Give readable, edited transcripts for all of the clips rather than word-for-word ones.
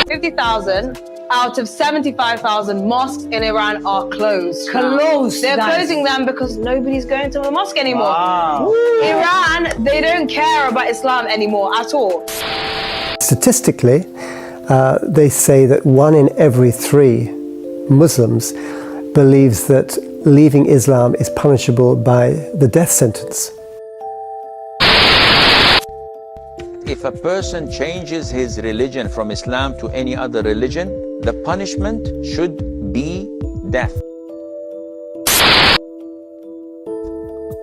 50,000 out of 75,000 mosques in Iran are closed. Closed. They're closing them because nobody's going to the mosque anymore. Wow. Iran, they don't care about Islam anymore at all. Statistically, they say that 1 in every 3 Muslims believes that leaving Islam is punishable by the death sentence. If a person changes his religion from Islam to any other religion, the punishment should be death.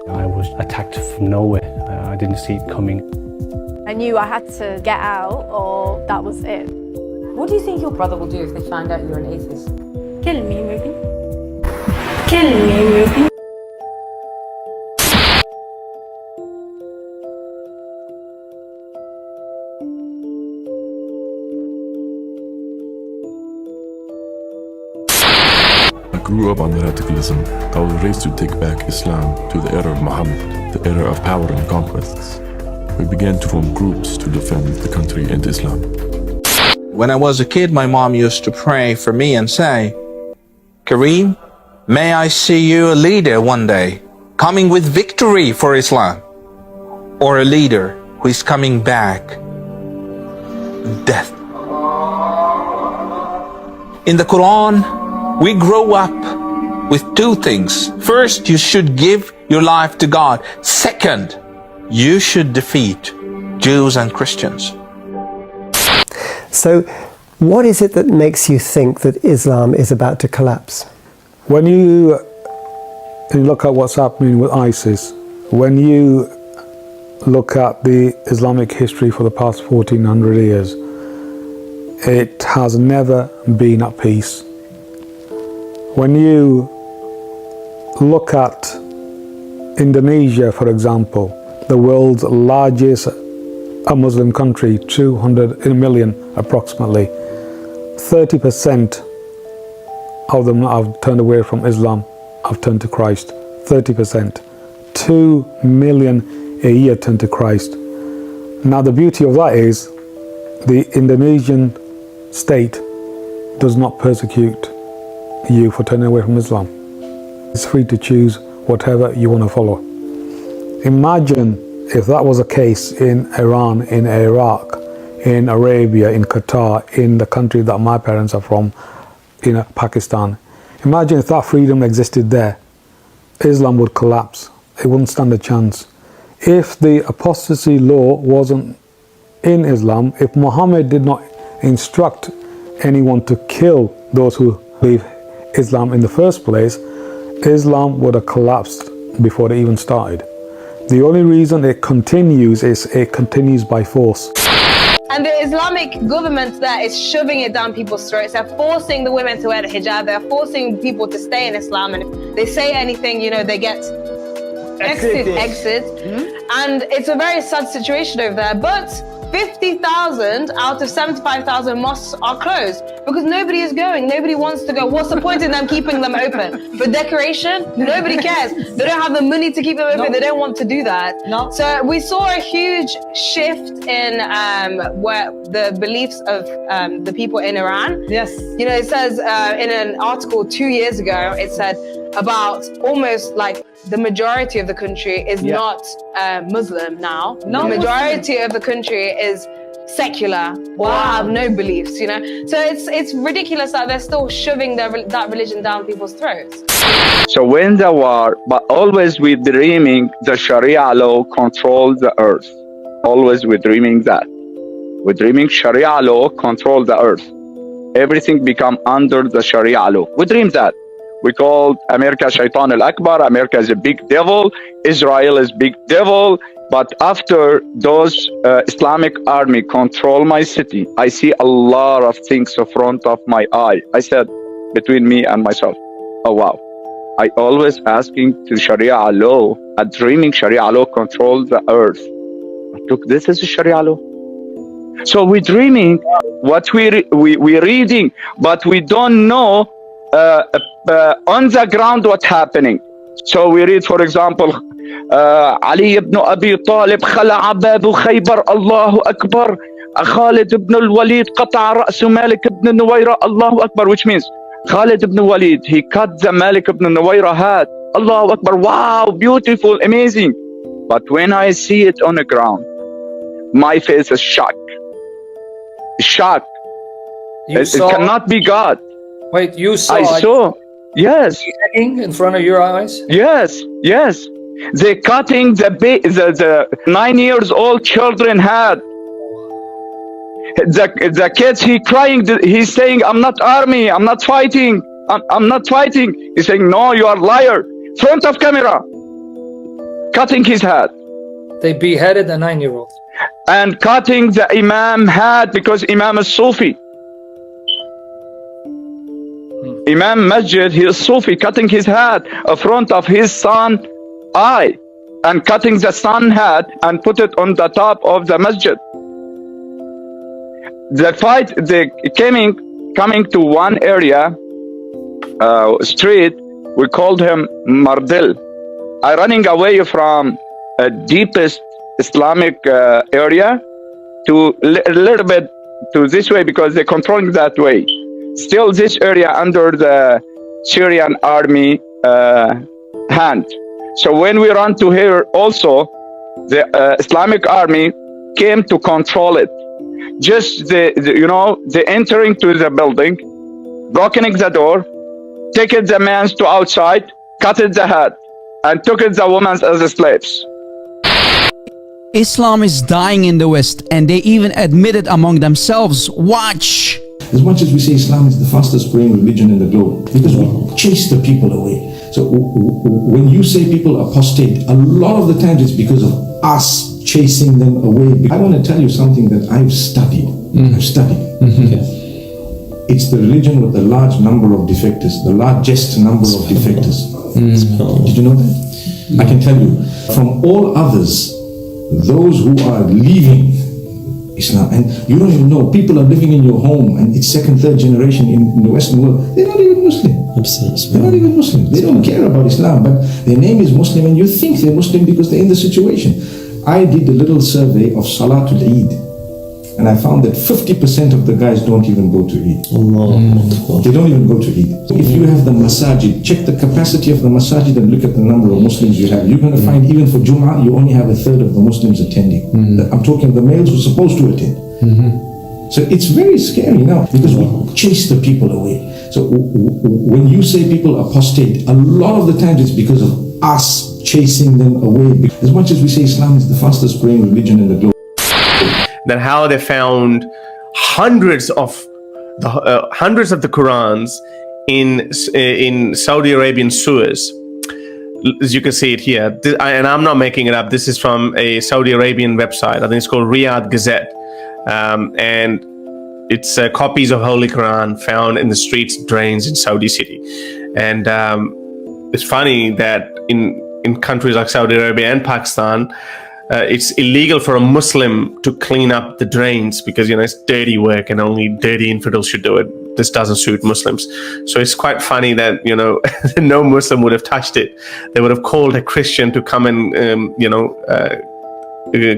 I was attacked from nowhere. I didn't see it coming. I knew I had to get out or that was it. What do you think your brother will do if they find out you're an atheist? Kill me, maybe. Kill me, maybe. I grew up on radicalism. I was raised to take back Islam to the era of Muhammad, the era of power and conquests. We began to form groups to defend the country and Islam. When I was a kid, my mom used to pray for me and say, Kareem, may I see you a leader one day, coming with victory for Islam, or a leader who is coming back with death. In the Quran, we grow up with 2 things. First, you should give your life to God. Second, you should defeat Jews and Christians. So, what is it that makes you think that Islam is about to collapse? When you look at what's happening with ISIS, when you look at the Islamic history for the past 1400 years, it has never been at peace. When you look at Indonesia, for example, the world's largest Muslim country, 200 million approximately, 30% of them have turned away from Islam, have turned to Christ. 30%. 2 million a year turn to Christ. Now the beauty of that is the Indonesian state does not persecute you for turning away from Islam. It's free to choose whatever you want to follow. Imagine if that was the case in Iran, in Iraq, in Arabia, in Qatar, in the country that my parents are from, in Pakistan. Imagine if that freedom existed there. Islam would collapse. It wouldn't stand a chance. If the apostasy law wasn't in Islam, if Muhammad did not instruct anyone to kill those who leave Islam in the first place, Islam would have collapsed before it even started. The only reason it continues is it continues by force. And the Islamic government there is shoving it down people's throats. They're forcing the women to wear the hijab. They're forcing people to stay in Islam. And if they say anything, you know, they get exit. And it's a very sad situation over there. But 50,000 out of 75,000 mosques are closed because nobody is going. Nobody wants to go. What's the point in them keeping them open? For decoration? Nobody cares. They don't have the money to keep them open. They don't want to do that. So we saw a huge shift in where the beliefs of the people in Iran. Yes. You know, it says in an article 2 years ago, it said about almost like the majority of the country is not Muslim now. The majority of the country is secular or have no beliefs, you know. So it's ridiculous that they're still shoving that religion down people's throats. So win the war, but always we're dreaming the Sharia law controls the earth. Always we're dreaming that. We're dreaming Sharia law control the earth. Everything become under the Sharia law. We dream that. We call America Shaitan al-Akbar. America is a big devil. Israel is big devil. But after those Islamic army control my city, I see a lot of things in front of my eye. I said, between me and myself, oh wow. I always asking to Sharia law, a dreaming Sharia law control the earth. Look, this is a Sharia law. So we're dreaming what we're reading, but we don't know on the ground what's happening. So we read, for example, Ali ibn Abi Talib خلع باب خيبر الله أكبر Khalid ibn al-Walid قطع رأس Malik ibn Nuwayra, Allahu Akbar, which means Khalid ibn Walid, he cut the Malik ibn Nuwayra head. Allahu Akbar, wow, beautiful, amazing. But when I see it on the ground, my face is shocked. Shocked. It cannot be God. Wait, you saw? I saw. Yes. Hanging in front of your eyes? Yes. Yes. They cutting the 9 years old children head. The kids, he crying, he's saying, I'm not army, I'm not fighting, I'm not fighting. He's saying, no, you are liar. Front of camera. Cutting his head. They beheaded a 9-year-old. And cutting the Imam head because Imam is Sufi. Imam Masjid, he is Sufi, cutting his head in front of his son eye, and cutting the son head and put it on the top of the masjid. The fight, they coming to one area, street, we called him Mardil. I running away from a deepest Islamic area to a little bit to this way because they're controlling that way. Still this area under the Syrian army hand. So when we run to here also, the Islamic army came to control it. Just the entering to the building, brokening the door, taking the men to outside, cutting the head, and took the women as slaves. Islam is dying in the West, and they even admit it among themselves. Watch! As much as we say Islam is the fastest growing religion in the globe, because we chase the people away. So when you say people apostate, a lot of the times it's because of us chasing them away. I want to tell you something that I've studied. Okay. It's the religion with the large number of defectors, the largest number of defectors. Did you know that? I can tell you, from all others, those who are leaving Islam, and you don't even know, people are living in your home and it's second, third generation in the Western world, they're not even Muslim. They're not even Muslim. They don't care about Islam, but their name is Muslim and you think they're Muslim because they're in the situation. I did a little survey of Salatul Eid, and I found that 50% of the guys don't even go to Eid. They don't even go to Eid. So if you have the masajid, check the capacity of the masajid and look at the number of Muslims you have. You're going to find even for Jum'ah, you only have a third of the Muslims attending. I'm talking of the males who are supposed to attend. So it's very scary now because we chase the people away. So when you say people apostate, a lot of the times it's because of us chasing them away. As much as we say Islam is the fastest growing religion in the globe. Then how they found hundreds of the Qurans in Saudi Arabian sewers. As you can see it here, and I'm not making it up. This is from a Saudi Arabian website. I think it's called Riyadh Gazette, and it's copies of Holy Quran found in the streets, drains in Saudi city. And it's funny that in countries like Saudi Arabia and Pakistan, it's illegal for a Muslim to clean up the drains because, it's dirty work and only dirty infidels should do it. This doesn't suit Muslims. So it's quite funny that, no Muslim would have touched it. They would have called a Christian to come and,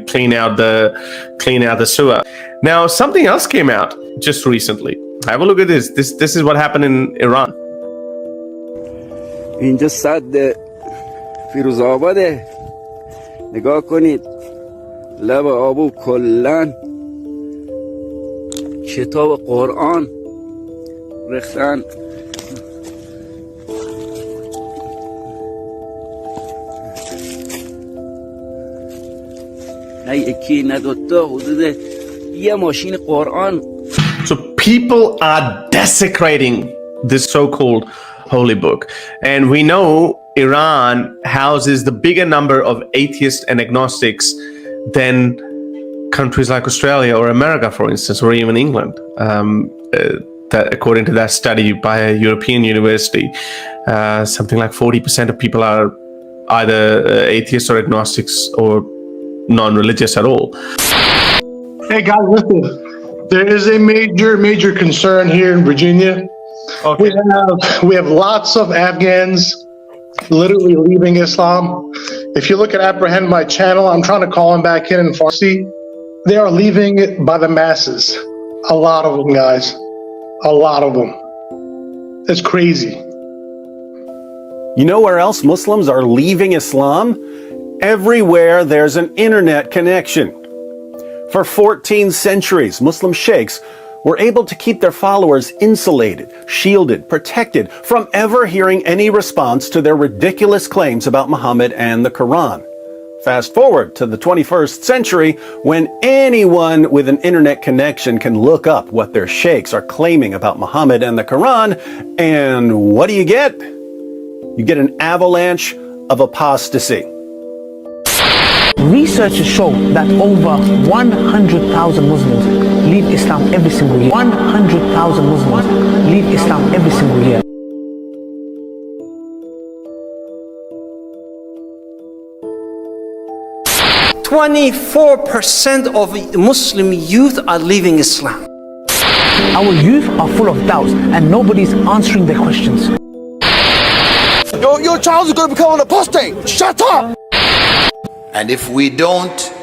clean out the sewer. Now, something else came out just recently. Have a look at this. This is what happened in Iran. اینجا صد فیروزآباده نگاه کنید لب آبو کلن کتاب قرآن ریختن نه یکی نه دوتا حدود یه ماشین قرآن. So people are desecrating this so-called holy book. And we know Iran houses the bigger number of atheists and agnostics than countries like Australia or America, for instance, or even England. That according to that study by a European university, something like 40% of people are either atheists or agnostics or non-religious at all. Hey guys, listen, there is a major concern here in Virginia. Okay. We have lots of Afghans literally leaving Islam. If you look at Apprehend My channel, I'm trying to call them back in Farsi. They are leaving it by the masses. A lot of them, guys. A lot of them. It's crazy. You know where else Muslims are leaving Islam? Everywhere there's an internet connection. For 14 centuries, Muslim sheikhs were able to keep their followers insulated, shielded, protected from ever hearing any response to their ridiculous claims about Muhammad and the Quran. Fast forward to the 21st century, when anyone with an internet connection can look up what their sheikhs are claiming about Muhammad and the Quran, and what do you get? You get an avalanche of apostasy. Researchers show that over 100,000 Muslims leave Islam every single year. 100,000 Muslims leave Islam every single year. %24% of Muslim youth are leaving Islam. Our youth are full of doubts and nobody's answering their questions. Your child is going to become an apostate. Shut up! And if we don't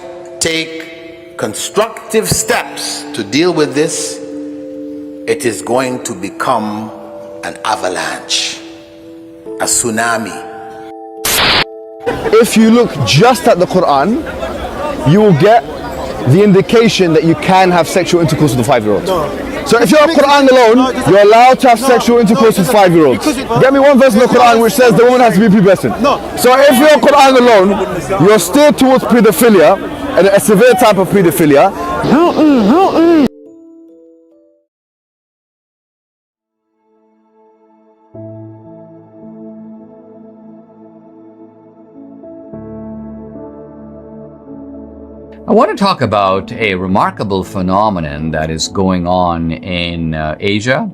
take constructive steps to deal with this, it is going to become an avalanche, a tsunami. If you look just at the Quran, you will get the indication that you can have sexual intercourse with a 5-year-old. So if you're Quran alone, you're allowed to have sexual intercourse with 5-year-olds. Get me one verse in the Quran which says the woman has to be pubescent. So if you're Quran alone, you're steered towards pedophilia, and a severe type of pedophilia. I want to talk about a remarkable phenomenon that is going on in Asia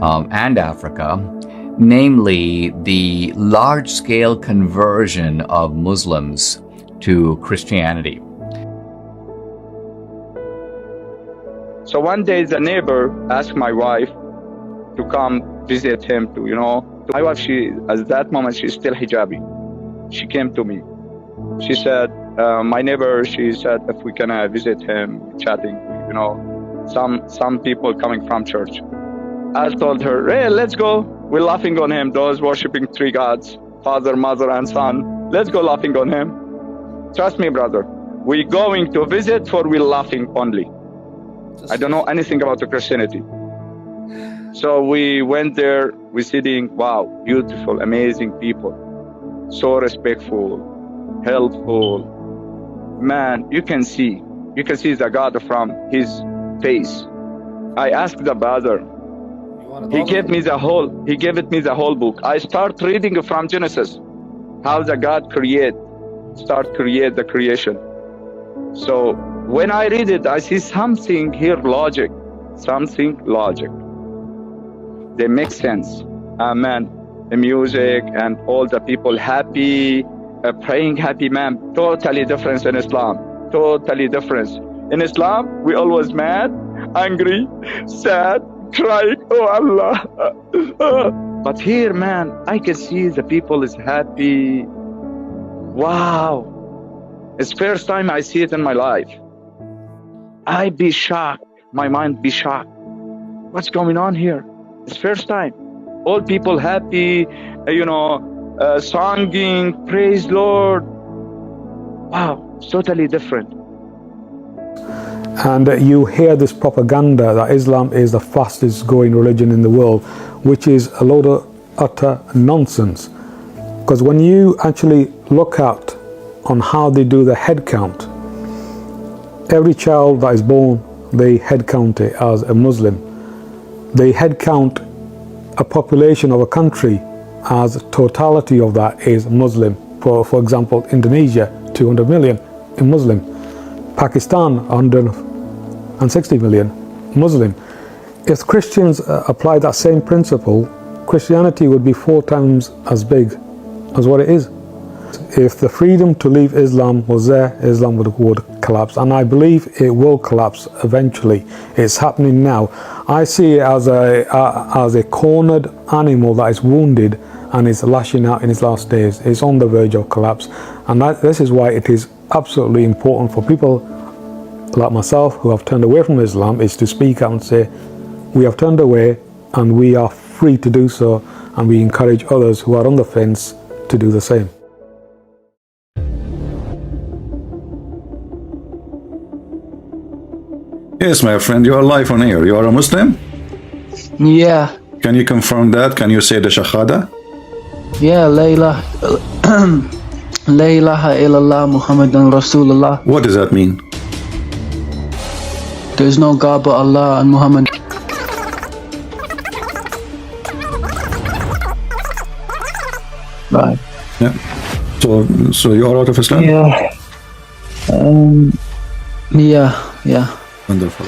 and Africa, namely the large-scale conversion of Muslims to Christianity. So one day the neighbor asked my wife to come visit him to, my wife, at that moment, she's still hijabi. She came to me. She said, my neighbor, she said, if we can visit him, chatting, some people coming from church. I told her, hey, let's go. We're laughing on him, those worshiping three gods, Father, Mother, and Son. Let's go laughing on him. Trust me, brother. We're going to visit, for we're laughing only. I don't know anything about the Christianity. So we went there, we're sitting, wow, beautiful, amazing people. So respectful, helpful. Man, you can see the God from his face. I asked the brother. He gave me the whole book. I start reading from Genesis, how the God create the creation. So when I read it, I see something here logic. They make sense. Amen. The music and all the people happy, praying happy, man. Totally different in Islam. Totally different. In Islam, we always mad, angry, sad, crying, oh Allah. But here, man, I can see the people is happy. Wow. It's first time I see it in my life. I be shocked. My mind be shocked. What's going on here? It's first time. All people happy, singing, praise Lord. Wow, it's totally different. And you hear this propaganda that Islam is the fastest growing religion in the world, which is a load of utter nonsense. Because when you actually look at on how they do the head count, every child that is born, they head count it as a Muslim. They head count a population of a country as totality of that is Muslim. For example, Indonesia, 200 million in Muslim. Pakistan, 160 million Muslim. If Christians apply that same principle, Christianity would be 4 times as big as what it is. If the freedom to leave Islam was there, Islam would collapse, and I believe it will collapse eventually. It's happening now. I see it as a cornered animal that is wounded and is lashing out in its last days. It's on the verge of collapse, and this is why it is absolutely important for people like myself, who have turned away from Islam, is to speak out and say, we have turned away and we are free to do so, and we encourage others who are on the fence to do the same. Yes, my friend, you are live on air. You are a Muslim? Yeah. Can you confirm that? Can you say the Shahada? Yeah, La ilaha illallah Muhammadan Rasulullah. What does that mean? There is no God but Allah and Muhammad. Right. Yeah. So you are out of Islam? Yeah. Yeah. Wonderful.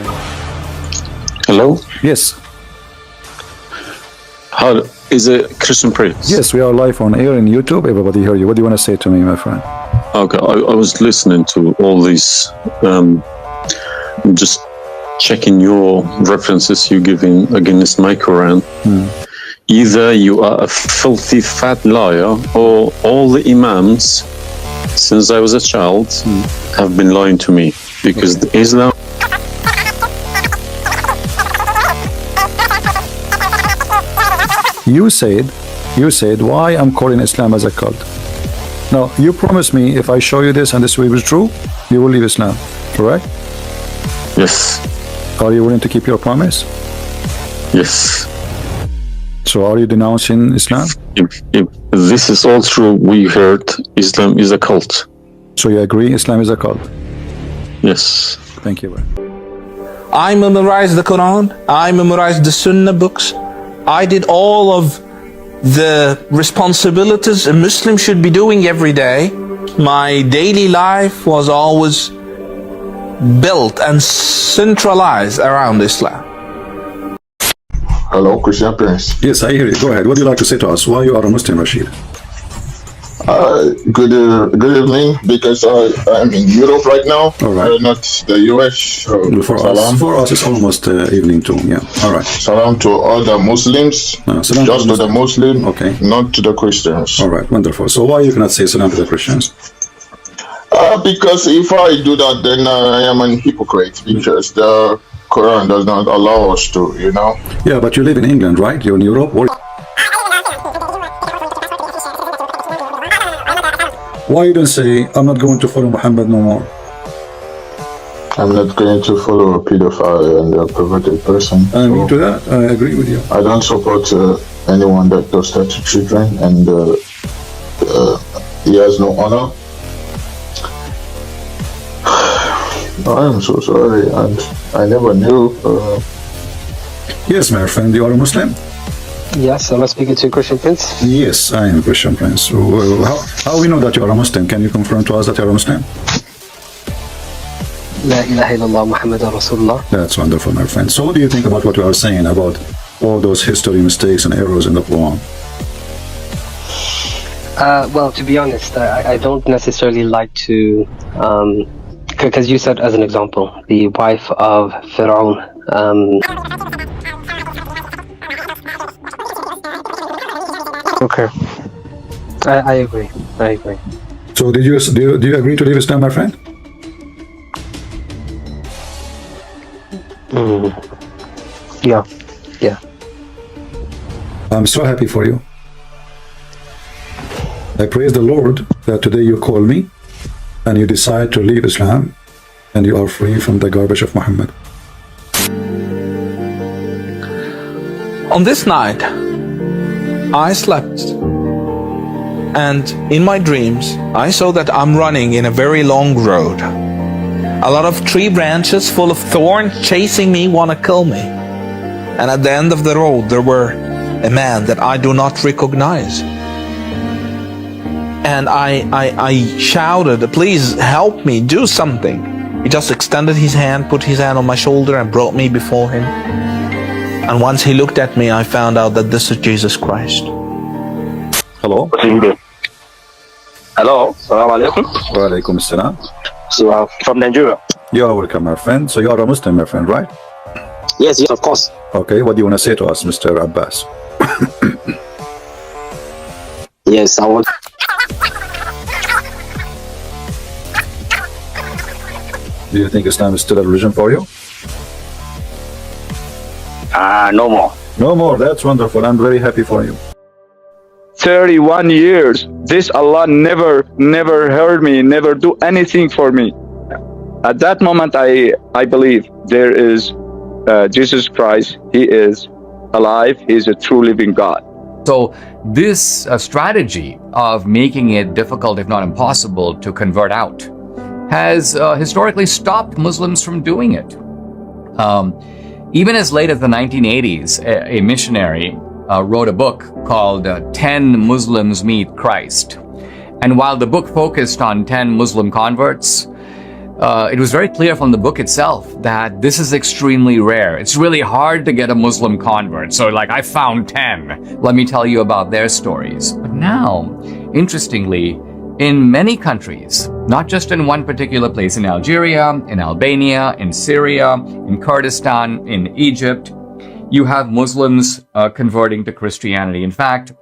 Hello? Yes. How is it Christian Prince? Yes, we are live on air in YouTube. Everybody hear you. What do you want to say to me, my friend? Okay, I was listening to all these, just checking your references you're giving against my Quran. Either you are a filthy fat liar, or all the imams since I was a child have been lying to me, because the Islam. You said why I'm calling Islam as a cult. Now, you promised me if I show you this and this was true, you will leave Islam, correct? Yes. Are you willing to keep your promise? Yes. So are you denouncing Islam? If this is all true, we heard Islam is a cult. So you agree Islam is a cult? Yes. Thank you. I memorized the Quran. I memorized the Sunnah books. I did all of the responsibilities a Muslim should be doing every day. My daily life was always built and centralized around Islam. Hello, Christian Prince. Yes, I hear you. Go ahead. What do you like to say to us? Why you are a Muslim, Rashid? Good evening, because I'm in Europe right now, not the US. For us, it's almost evening too. Yeah. All right. Salam to all the Muslims, just to the Muslim, not to the Christians. All right, wonderful. So why you cannot say salam to the Christians? Because if I do that, then I am a hypocrite, because the Quran does not allow us to, you know. Yeah, but you live in England, right? You're in Europe. Why you don't say, I'm not going to follow Muhammad no more? I'm not going to follow a pedophile and a perverted person. I mean to that, I agree with you. I don't support anyone that does that to children, and he has no honor. I am so sorry, and I never knew. Yes, my friend, you are a Muslim? Yes, am I speaking to Christian Prince? Yes, I am a Christian Prince. How we know that you are a Muslim? Can you confirm to us that you are a Muslim? La ilaha illallah Muhammadan Rasulullah. That's wonderful, my friend. So what do you think about what we are saying about all those history mistakes and errors in the Quran? Well, to be honest, I don't necessarily like to, because you said as an example, the wife of Pharaoh. Okay, I agree. So do you agree to leave Islam, my friend? Yeah. I'm so happy for you. I praise the Lord that today you call me and you decide to leave Islam and you are free from the garbage of Muhammad. On this night, I slept, and in my dreams, I saw that I'm running in a very long road. A lot of tree branches full of thorns chasing me, want to kill me. And at the end of the road, there were a man that I do not recognize. And I shouted, please help me, do something. He just extended his hand, put his hand on my shoulder and brought me before him. And once he looked at me, I found out that this is Jesus Christ. Hello? Hello, Assalamu alaikum. Wa alaikum assalam. So I'm from Nigeria. You are welcome, my friend. So you are a Muslim, my friend, right? Yes, of course. Okay, what do you want to say to us, Mr. Abbas? Yes, I want. Do you think Islam is still a religion for you? No more. No more. That's wonderful. I'm very happy for you. 31 years. This Allah never heard me, never do anything for me. At that moment, I believe there is Jesus Christ. He is alive. He is a true living God. So this strategy of making it difficult, if not impossible, to convert out has historically stopped Muslims from doing it. Even as late as the 1980s, a missionary wrote a book called 10 Muslims Meet Christ. And while the book focused on 10 Muslim converts, it was very clear from the book itself that this is extremely rare. It's really hard to get a Muslim convert. So like, I found 10. Let me tell you about their stories. But now, interestingly, in many countries, not just in one particular place, in Algeria, in Albania, in Syria, in Kurdistan, in Egypt, you have Muslims converting to Christianity. In fact,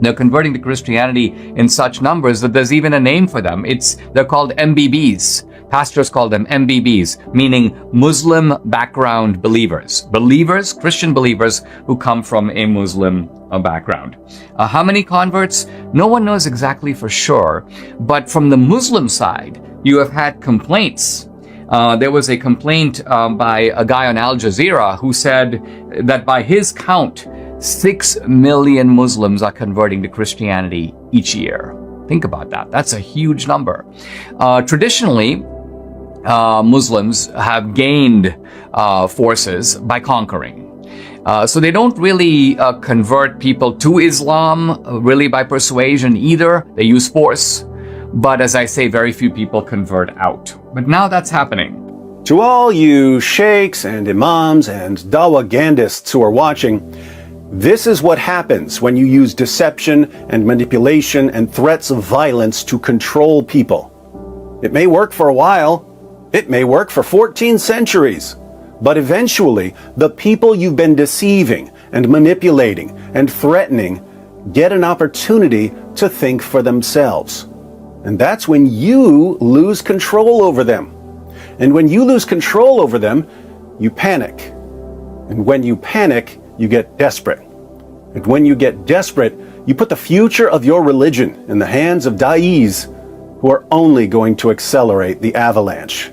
they're converting to Christianity in such numbers that there's even a name for them. They're called MBBs. Pastors call them MBBs, meaning Muslim background believers. Believers, Christian believers who come from a Muslim background. How many converts? No one knows exactly for sure. But from the Muslim side, you have had complaints. There was a complaint by a guy on Al Jazeera who said that by his count, 6 million Muslims are converting to Christianity each year. Think about that. That's a huge number. Traditionally, Muslims have gained forces by conquering. So they don't really convert people to Islam really by persuasion either. They use force. But as I say, very few people convert out. But now that's happening. To all you sheikhs and imams and dawagandists who are watching, this is what happens when you use deception and manipulation and threats of violence to control people. It may work for a while. It may work for 14 centuries. But eventually, the people you've been deceiving and manipulating and threatening get an opportunity to think for themselves. And that's when you lose control over them. And when you lose control over them, you panic. And when you panic, you get desperate. And when you get desperate, you put the future of your religion in the hands of da'is who are only going to accelerate the avalanche.